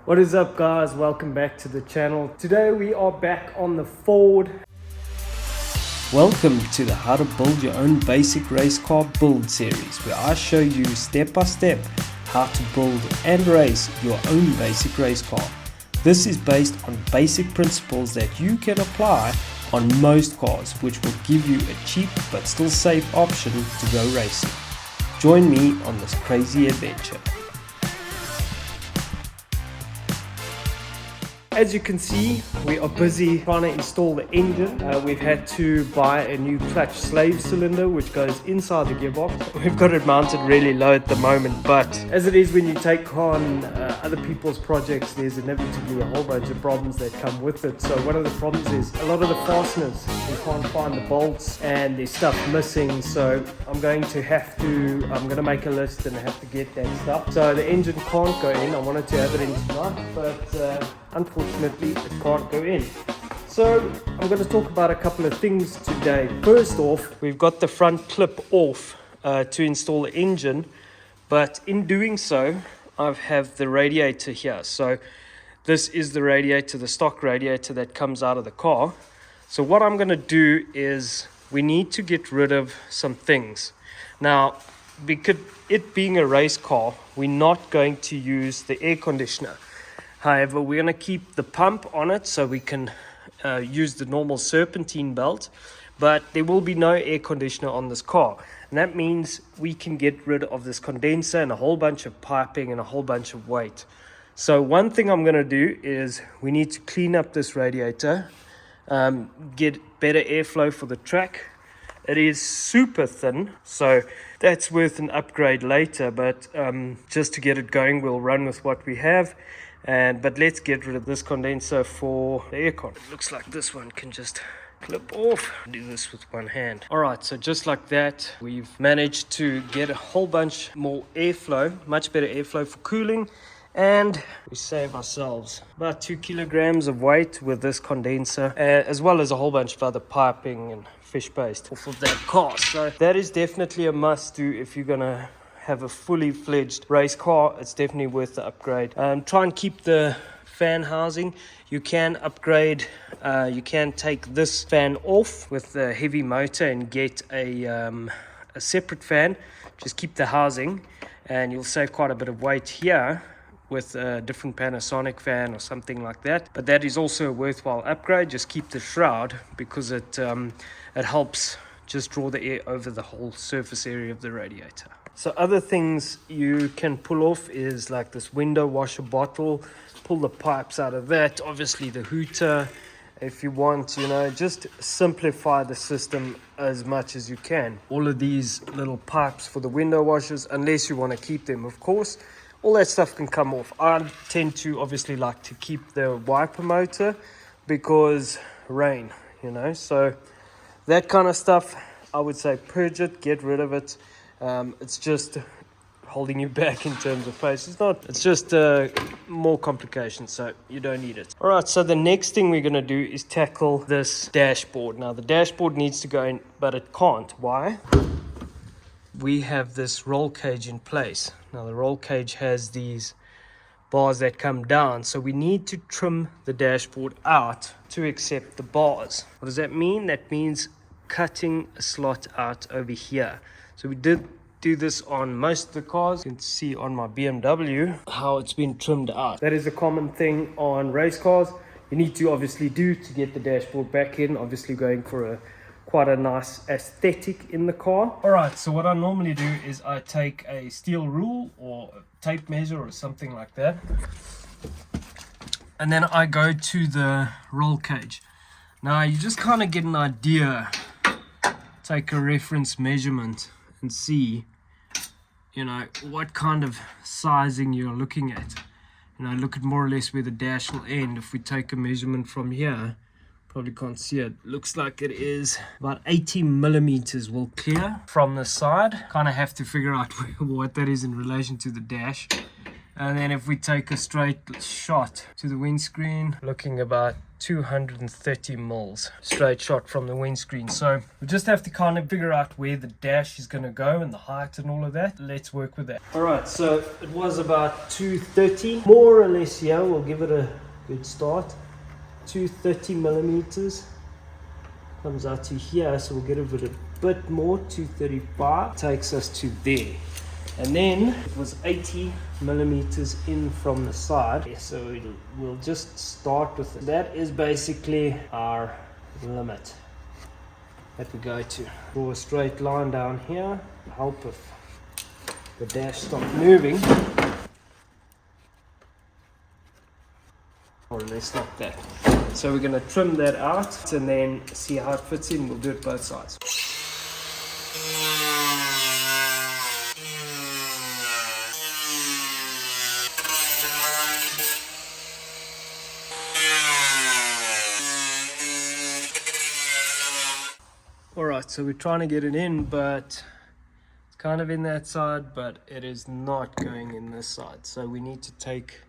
What is up, guys? Welcome back to the channel. Today we are back on the Ford. Welcome to the How to Build Your Own Basic Race Car Build series, where I show you step by step how to build and race your own basic race car. This is based on basic principles that you can apply on most cars, which will give you a cheap but still safe option to go racing. Join me on this crazy adventure. As you can see, we are busy trying to install the engine. We've had to buy a new clutch slave cylinder which goes inside the gearbox. We've got it mounted really low at the moment, but as it is when you take on other people's projects, there's inevitably a whole bunch of problems that come with it. So one of the problems is a lot of the fasteners, you can't find the bolts and there's stuff missing. So I'm going to make a list and I have to get that stuff. So the engine can't go in. I wanted to have it in tonight, but unfortunately it can't go in. So I'm going to talk about a couple of things today. First off, we've got the front clip off to install the engine, but in doing so I have the radiator here. So this is the radiator, the stock radiator that comes out of the car. So what I'm going to do is we need to get rid of some things. Now, because it being a race car, we're not going to use the air conditioner. However, we're going to keep the pump on it so we can use the normal serpentine belt, but there will be no air conditioner on this car. And that means we can get rid of this condenser and a whole bunch of piping and a whole bunch of weight. So one thing I'm going to do is we need to clean up this radiator, get better airflow for the track. It is super thin, so that's worth an upgrade later, but just to get it going, we'll run with what we have. But let's get rid of this condenser for the aircon. It looks like this one can just clip off. Do this with one hand. Alright, so just like that, we've managed to get a whole bunch more airflow, much better airflow for cooling, and we save ourselves about 2 kilograms of weight with this condenser, as well as a whole bunch of other piping and fish paste off of that car. So that is definitely a must do if you're gonna have a fully fledged race car. It's definitely worth the upgrade. Try and keep the fan housing. You can upgrade, you can take this fan off with the heavy motor and get a separate fan. Just keep the housing and you'll save quite a bit of weight here with a different Panasonic fan or something like that. But that is also a worthwhile upgrade. Just keep the shroud because it helps just draw the air over the whole surface area of the radiator. So other things you can pull off is like this window washer bottle. Pull the pipes out of that. Obviously the hooter, if you want, just simplify the system as much as you can. All of these little pipes for the window washers, unless you want to keep them, of course, all that stuff can come off. I tend to obviously like to keep the wiper motor because rain, so that kind of stuff, I would say purge it, get rid of it. It's just holding you back in terms of space. It's just more complications, so you don't need it. All right, so the next thing we're going to do is tackle this dashboard. Now, the dashboard needs to go in, but it can't. Why? We have this roll cage in place. Now, the roll cage has these bars that come down, so we need to trim the dashboard out to accept the bars. What does that mean? That means cutting a slot out over here. So we did do this on most of the cars. You can see on my BMW how it's been trimmed out. That is a common thing on race cars. You need to obviously do to get the dashboard back in, obviously going for quite a nice aesthetic in the car. All right, so what I normally do is I take a steel rule or a tape measure or something like that, and then I go to the roll cage. Now you just kind of get an idea, take a reference measurement and see, what kind of sizing you're looking at. Look at more or less where the dash will end. If we take a measurement from here, probably can't see it. Looks like it is about 80 millimeters will clear from the side. Kind of have to figure out what that is in relation to the dash. And then if we take a straight shot to the windscreen, looking about 230 mils straight shot from the windscreen. So we just have to kind of figure out where the dash is going to go and the height and all of that. Let's work with that. All right, so it was about 230 more or less here. We'll give it a good start. 230 millimeters comes out to here, so we'll get a bit more. 235 takes us to there. And then it was 80 millimeters in from the side, so we'll just start with it. That is basically our limit that we go to. Draw a straight line down here, help if the dash stop moving, or less like that. So we're going to trim that out and then see how it fits in. We'll do it both sides. Alright, so we're trying to get it in, but it's kind of in that side, but it is not going in this side. So we need to take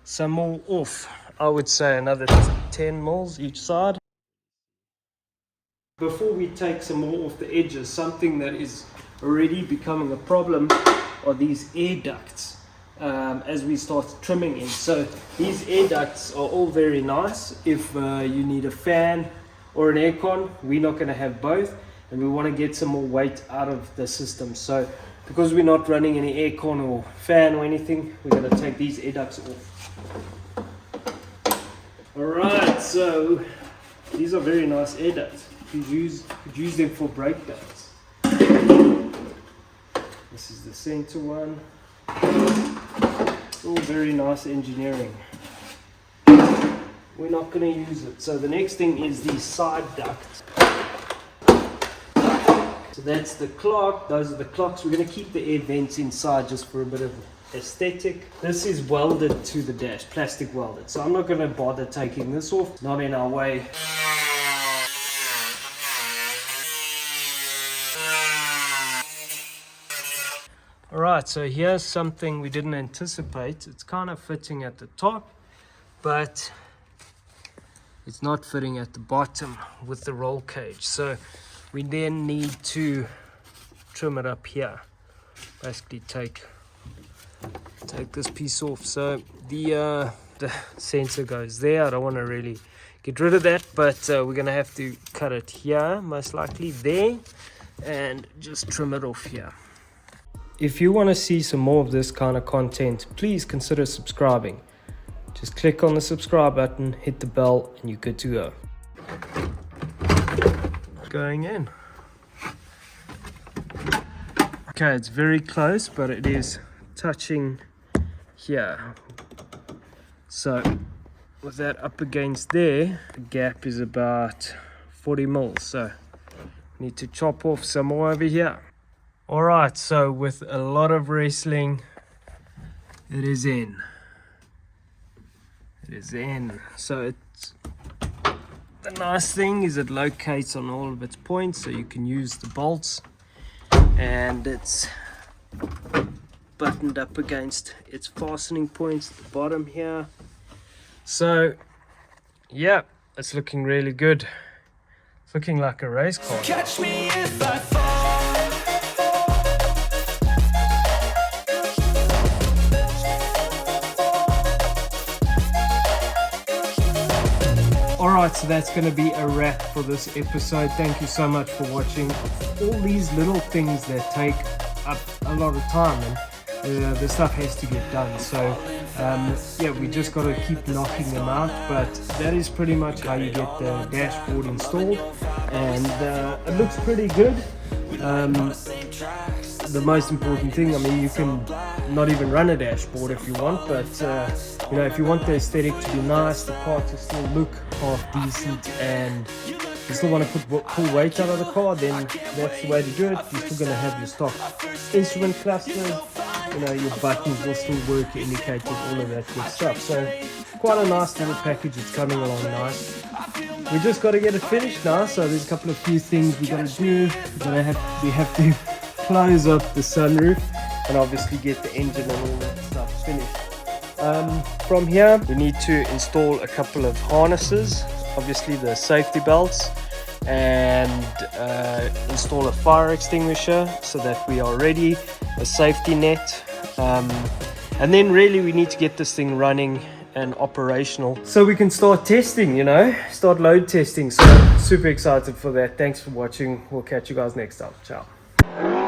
some more off. I would say another 10 mils each side. Before we take some more off the edges, something that is already becoming a problem are these air ducts as we start trimming in. So these air ducts are all very nice if you need a fan or an aircon. We're not going to have both, and we want to get some more weight out of the system. So because we're not running any aircon or fan or anything, we're going to take these air ducts off. Alright, so these are very nice air ducts. You could use them for brake ducts. This is the center one. All very nice engineering. We're not going to use it. So the next thing is the side ducts. So that's the clock. Those are the clocks. We're going to keep the air vents inside just for a bit of aesthetic. This is welded to the dash, plastic welded. So I'm not going to bother taking this off. Not in our way. Alright, so here's something we didn't anticipate. It's kind of fitting at the top, but it's not fitting at the bottom with the roll cage. So we then need to trim it up here. Basically take this piece off. So the sensor goes there. I don't want to really get rid of that, but we're going to have to cut it here, most likely there, and just trim it off here. If you want to see some more of this kind of content, please consider subscribing. Just click on the subscribe button, hit the bell, and you're good to go. Going in. Okay, it's very close, but it is touching here. So with that up against there, the gap is about 40 mils. So need to chop off some more over here. Alright, so with a lot of wrestling, it is in. It is in. So it's, the nice thing is it locates on all of its points, so you can use the bolts, and it's buttoned up against its fastening points at the bottom here. So yeah, it's looking really good. It's looking like a race car. Catch me if I fall. Alright, so that's going to be a wrap for this episode. Thank you so much for watching. All these little things that take up a lot of time, and the stuff has to get done. So yeah, we just got to keep knocking them out, but that is pretty much how you get the dashboard installed, and it looks pretty good. The most important thing, I mean, you can not even run a dashboard if you want, but you know, if you want the aesthetic to be nice, the car to still look half decent, and you still want to pull weight out of the car, then that's the way to do it. You're still going to have your stock instrument cluster, you know, your buttons will still work, your indicators, all of that good stuff. So quite a nice little package. It's coming along nice. We just got to get it finished now, so there's a few things we got to do. We have to close up the sunroof and obviously get the engine and all that stuff. finished. From here we need to install a couple of harnesses, obviously the safety belts, and install a fire extinguisher so that we are ready, a safety net, and then really we need to get this thing running and operational so we can start testing, you know, start load testing. So super excited for that. Thanks for watching. We'll catch you guys next time. Ciao.